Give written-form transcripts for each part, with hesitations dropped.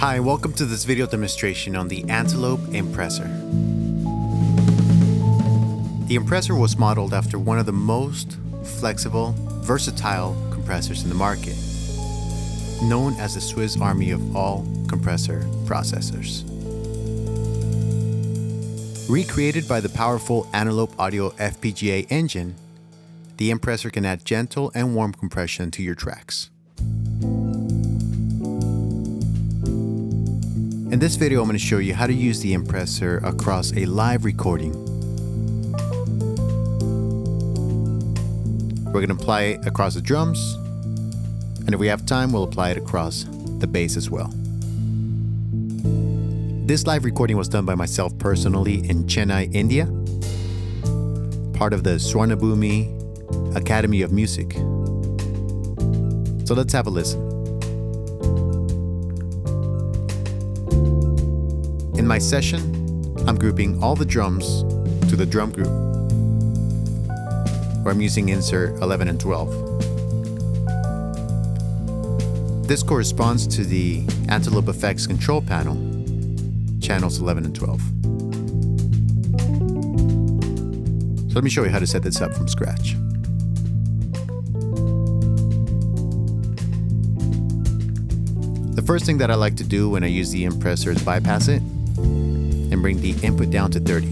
Hi, welcome to this video demonstration on the Antelope Impressor. The Impressor was modeled after one of the most flexible, versatile compressors in the market, known as the Swiss Army of all compressor processors. Recreated by the powerful Antelope Audio FPGA engine, the Impressor can add gentle and warm compression to your tracks. In this video, I'm going to show you how to use the Impressor across a live recording. We're going to apply it across the drums, and if we have time, we'll apply it across the bass as well. This live recording was done by myself personally in Chennai, India, part of the Swarnabhumi Academy of Music. So let's have a listen. In my session, I'm grouping all the drums to the drum group, where I'm using insert 11 and 12. This corresponds to the Antelope Effects control panel, channels 11 and 12. So let me show you how to set this up from scratch. The first thing that I like to do when I use the Impressor is bypass it and bring the input down to 30.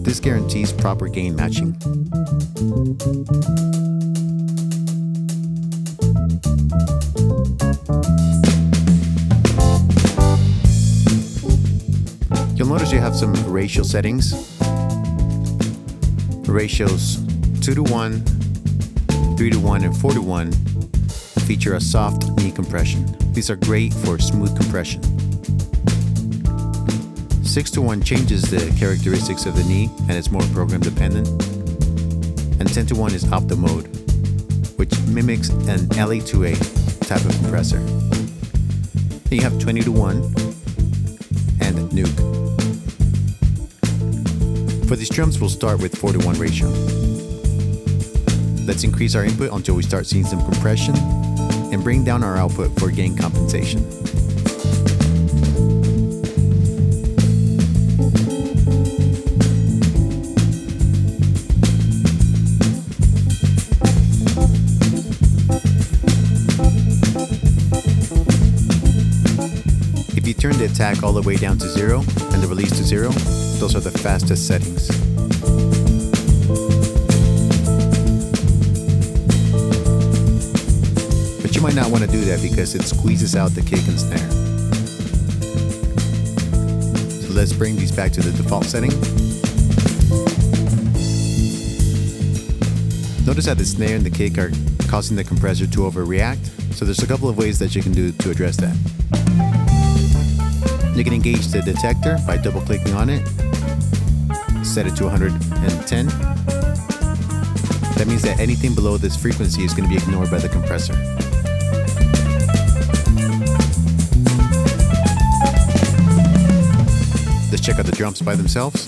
This guarantees proper gain matching. You'll notice you have some ratio settings. The ratios 2:1, 3:1, and 4:1 feature a soft knee compression. These are great for smooth compression. 6:1 changes the characteristics of the knee and it's more program dependent. And 10:1 is opto mode, which mimics an LA2A type of compressor. Then you have 20:1 and nuke. For these drums, we'll start with 4:1 ratio. Let's increase our input until we start seeing some compression and bring down our output for gain compensation. If you turn the attack all the way down to 0 and the release to 0, those are the fastest settings. But you might not want to do that because it squeezes out the kick and snare. So let's bring these back to the default setting. Notice how the snare and the kick are causing the compressor to overreact. So there's a couple of ways that you can do to address that. You can engage the detector by double-clicking on it. Set it to 110. That means that anything below this frequency is going to be ignored by the compressor. Let's check out the drums by themselves.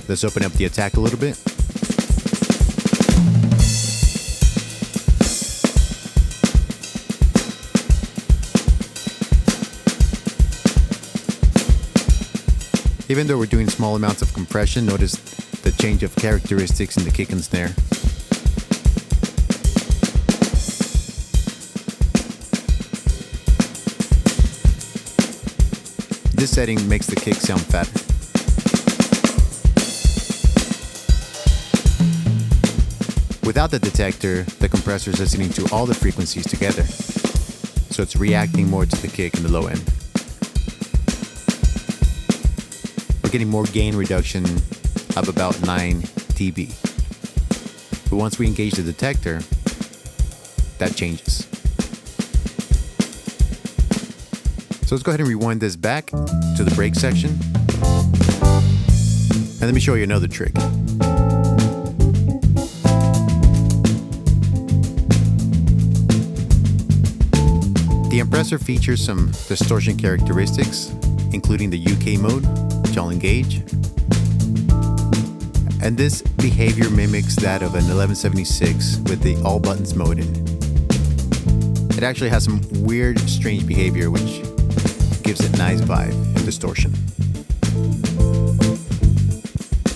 Let's open up the attack a little bit. Even though we're doing small amounts of compression, notice the change of characteristics in the kick and snare. This setting makes the kick sound fatter. Without the detector, the compressor is listening to all the frequencies together, so it's reacting more to the kick in the low end. We're getting more gain reduction of about 9 dB. But once we engage the detector, that changes. So let's go ahead and rewind this back to the break section. And let me show you another trick. The Impressor features some distortion characteristics including the UK mode, which I'll engage. And this behavior mimics that of an 1176 with the all buttons mode in. It actually has some weird, strange behavior, which gives it nice vibe and distortion.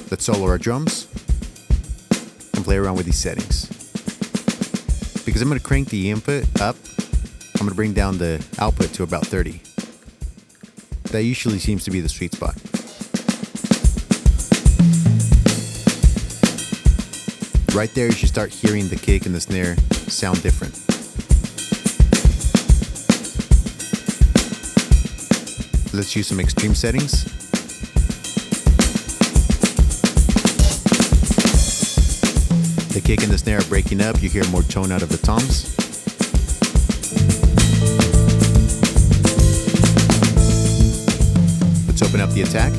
Let's solo our drums and play around with these settings. Because I'm going to crank the input up, I'm going to bring down the output to about 30. That usually seems to be the sweet spot. Right there, you should start hearing the kick and the snare sound different. Let's use some extreme settings. The kick and the snare are breaking up. You hear more tone out of the toms. Let's open up the attack.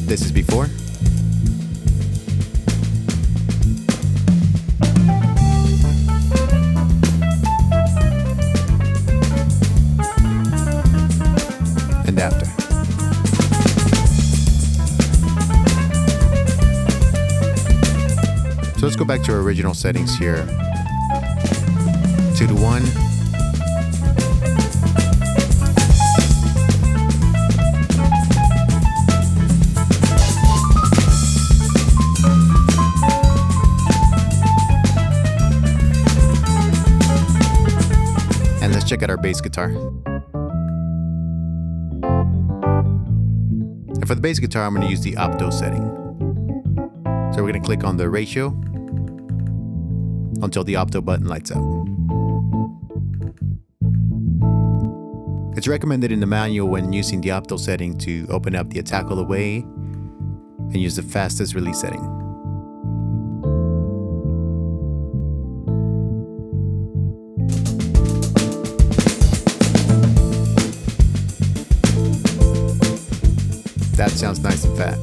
This is before. And after. So let's go back to our original settings here. 2 to 1. And let's check out our bass guitar. And for the bass guitar, I'm going to use the opto setting. So we're going to click on the ratio until the opto button lights up. It's recommended in the manual when using the opto setting to open up the attack all the way and use the fastest release setting. That sounds nice and fat.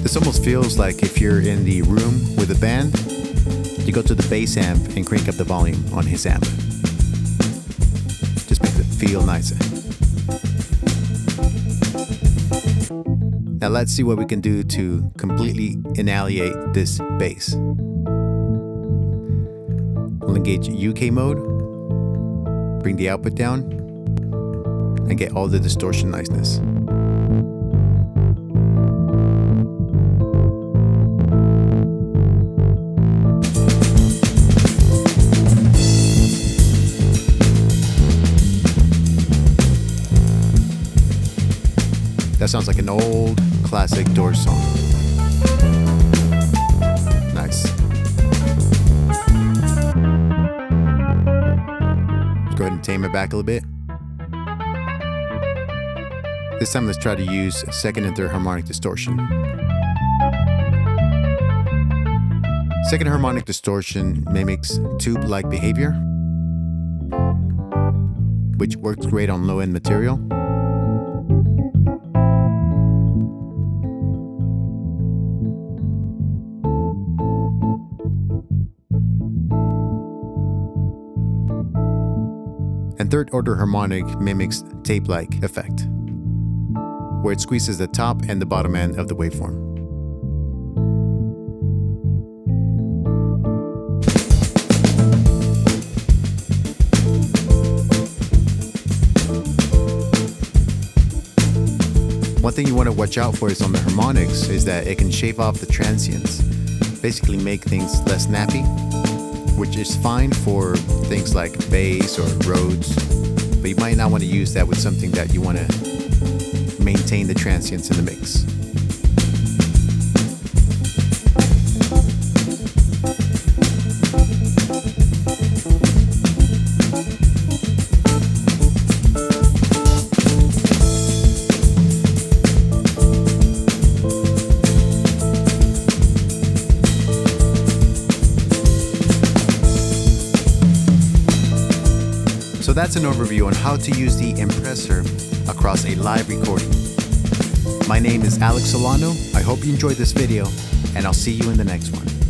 This almost feels like if you're in the room with a band, you go to the bass amp and crank up the volume on his amp. Just makes it feel nicer. Now let's see what we can do to completely annihilate this bass. We'll engage UK mode, bring the output down, and get all the distortion niceness. That sounds like an old classic Doors song. Nice. Let's go ahead and tame it back a little bit. This time let's try to use second and third harmonic distortion. Second harmonic distortion mimics tube-like behavior, which works great on low-end material. And third order harmonic mimics tape-like effect, where it squeezes the top and the bottom end of the waveform. One thing you want to watch out for is on the harmonics is that it can shave off the transients, basically make things less snappy, which is fine for things like bass or Rhodes, but you might not want to use that with something that you want to maintain the transients in the mix. So that's an overview on how to use the Impressor across a live recording. My name is Alex Solano. I hope you enjoyed this video, and I'll see you in the next one.